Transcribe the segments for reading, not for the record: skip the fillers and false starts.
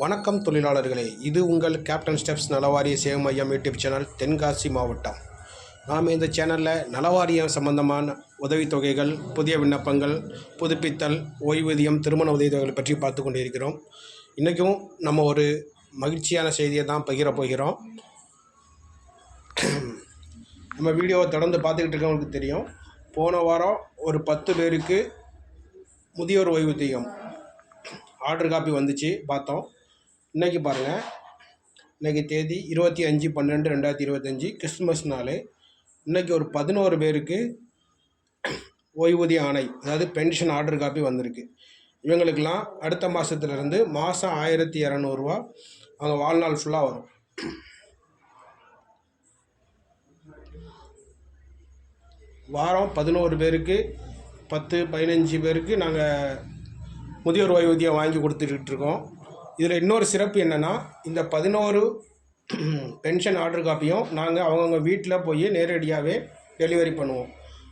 வணக்கம் தொழிலாளர்களே, இது உங்கள் கேப்டன் ஸ்டெப்ஸ் நலவாரிய சேவை மையம் யூடியூப் சேனல் தென்காசி மாவட்டம். நாம் இந்த சேனலில் நலவாரியம் சம்பந்தமான உதவித்தொகைகள், புதிய விண்ணப்பங்கள், புதுப்பித்தல், ஓய்வூதியம், திருமண உதவித்தொகைகள் பற்றி பார்த்து கொண்டிருக்கிறோம். இன்றைக்கும் நம்ம ஒரு மகிழ்ச்சியான செய்தியை தான் பகிரப் போகிறோம். நம்ம வீடியோவை தொடர்ந்து பார்த்துக்கிட்டு இருக்கவங்களுக்கு தெரியும், போன வாரம் ஒரு 10 பேருக்கு முதியோர் ஓய்வூதியம் ஆர்டர் காப்பி வந்துச்சு, பார்த்தோம். இன்றைக்கி பாருங்கள், இன்றைக்கி தேதி 25/12/2025 கிறிஸ்துமஸ் நாள். இன்றைக்கி ஒரு 11 பேருக்கு ஓய்வூதிய ஆணை, அதாவது பென்ஷன் ஆர்டர் காப்பி வந்திருக்கு. இவங்களுக்கெல்லாம் அடுத்த மாதத்துலேருந்து மாதம் 1200 ரூபா அவங்க வாழ்நாள் ஃபுல்லாக வரும். வாரம் 11 பேருக்கு 10-15 பேருக்கு நாங்கள் முதியோர் ஓய்வூதியம் வாங்கி கொடுத்துட்ருக்கோம். இதில் இன்னொரு சிறப்பு என்னென்னா, இந்த 11 பென்ஷன் ஆர்டர் காப்பியும் நாங்கள் அவங்கவுங்க வீட்டில் போய் நேரடியாகவே டெலிவரி பண்ணுவோம்.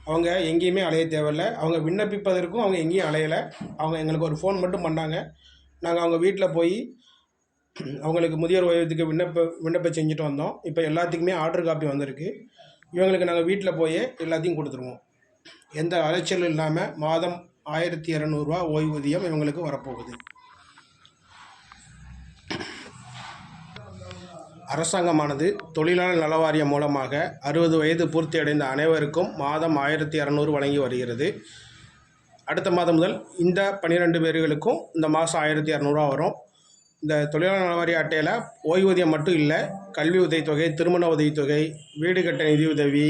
அவங்க எங்கேயுமே அலைய தேவையில்லை. அவங்க விண்ணப்பிப்பதற்கும் அவங்க எங்கேயும் அலையலை. அவங்க எங்களுக்கு ஒரு ஃபோன் மட்டும் பண்ணாங்க. நாங்கள் அவங்க வீட்டில் போய் அவங்களுக்கு முதியோர் ஓய்வூதியத்துக்கு விண்ணப்பம் செஞ்சுட்டு வந்தோம். இப்போ எல்லாத்துக்குமே ஆர்டர் காப்பி வந்திருக்கு. இவங்களுக்கு நாங்கள் வீட்டில் போய் எல்லாத்தையும் கொடுத்துருவோம். எந்த அலைச்சலும் இல்லாமல் மாதம் 1200 ரூபா ஓய்வூதியம் இவங்களுக்கு வரப்போகுது. அரசாங்கமானது தொழிலாளர் நலவாரியம் மூலமாக 60 வயது பூர்த்தி அடைந்த அனைவருக்கும் மாதம் 1200 வழங்கி வருகிறது. அடுத்த மாதம் முதல் இந்த 12 பேர்களுக்கும் இந்த மாதம் 1200 வரும். இந்த தொழிலாளர் நலவாரிய அட்டையில் ஓய்வூதியம் மட்டும் இல்லை, கல்வி உதவித்தொகை, திருமண உதவித்தொகை, வீடு கட்ட நிதியுதவி,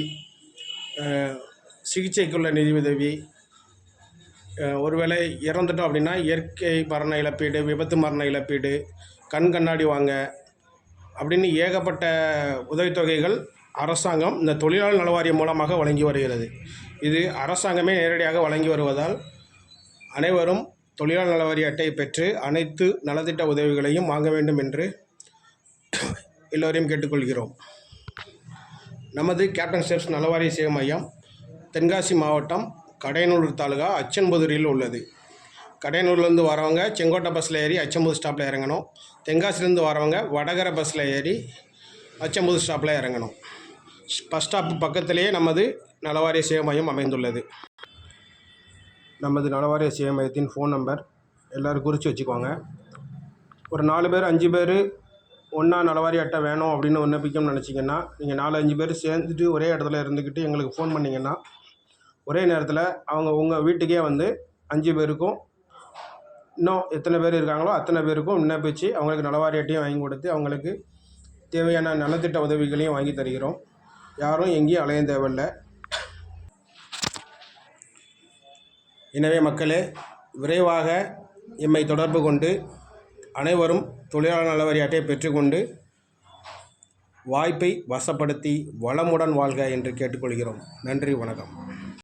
சிகிச்சைக்குள்ள நிதியுதவி, ஒருவேளை இறந்துட்டோம் அப்படின்னா இயற்கை மரண இழப்பீடு, விபத்து மரண இழப்பீடு, கண் கண்ணாடி வாங்க அப்படின்னு ஏகப்பட்ட உதவித்தொகைகள் அரசாங்கம் இந்த தொழிலாளர் நலவாரியம் மூலமாக வழங்கி வருகிறது. இது அரசாங்கமே நேரடியாக வழங்கி வருவதால் அனைவரும் தொழிலாளர் நலவாரிய அட்டையை பெற்று அனைத்து நலத்திட்ட உதவிகளையும் வாங்க வேண்டும் என்று எல்லோரையும் கேட்டுக்கொள்கிறோம். நமது கேப்டன் ஸ்டெப்ஸ் நலவாரிய சேவை மையம் தென்காசி மாவட்டம் கடையனூர் தாலுகா அச்சன்புதூரில் உள்ளது. கடையனூர்லேருந்து வரவங்க செங்கோட்டை பஸ்ஸில் ஏறி அச்சம்புது ஸ்டாப்பில் இறங்கணும். தென்காசிலேருந்து வரவங்க வடகரை பஸ்ஸில் ஏறி அச்சம்புது ஸ்டாப்பில் இறங்கணும். பஸ் ஸ்டாப்பு பக்கத்திலேயே நமது நலவாரிய சேவை மையம் அமைந்துள்ளது. நமது நலவாரிய சேவை மையத்தின் ஃபோன் நம்பர் எல்லோரும் குறித்து வச்சுக்கோங்க. ஒரு 4 பேர் 5 பேர் ஒன்றா நலவாரிய அட்டை வேணும் அப்படின்னு விண்ணப்பிக்கணும்னு நினச்சிங்கன்னா, நீங்கள் 4-5 பேர் சேர்ந்துட்டு ஒரே இடத்துல இருந்துக்கிட்டு எங்களுக்கு ஃபோன் பண்ணிங்கன்னா, ஒரே நேரத்தில் அவங்க உங்கள் வீட்டுக்கே வந்து 5 பேருக்கும் இன்னும் எத்தனை பேர் இருக்காங்களோ அத்தனை பேருக்கும் விண்ணப்பித்து அவங்களுக்கு நலவாரிய அட்டையும் வாங்கி கொடுத்து அவங்களுக்கு தேவையான நலத்திட்ட உதவிகளையும் வாங்கி தருகிறோம். யாரும் எங்கேயும் அலைய தேவையில்லை. எனவே மக்களே, விரைவாக எம்மை தொடர்பு கொண்டு அனைவரும் தொழிலாளர் நலவாரிய அட்டையை பெற்றுக்கொண்டு வாய்ப்பை வசப்படுத்தி வளமுடன் வாழ்க என்று கேட்டுக்கொள்கிறோம். நன்றி, வணக்கம்.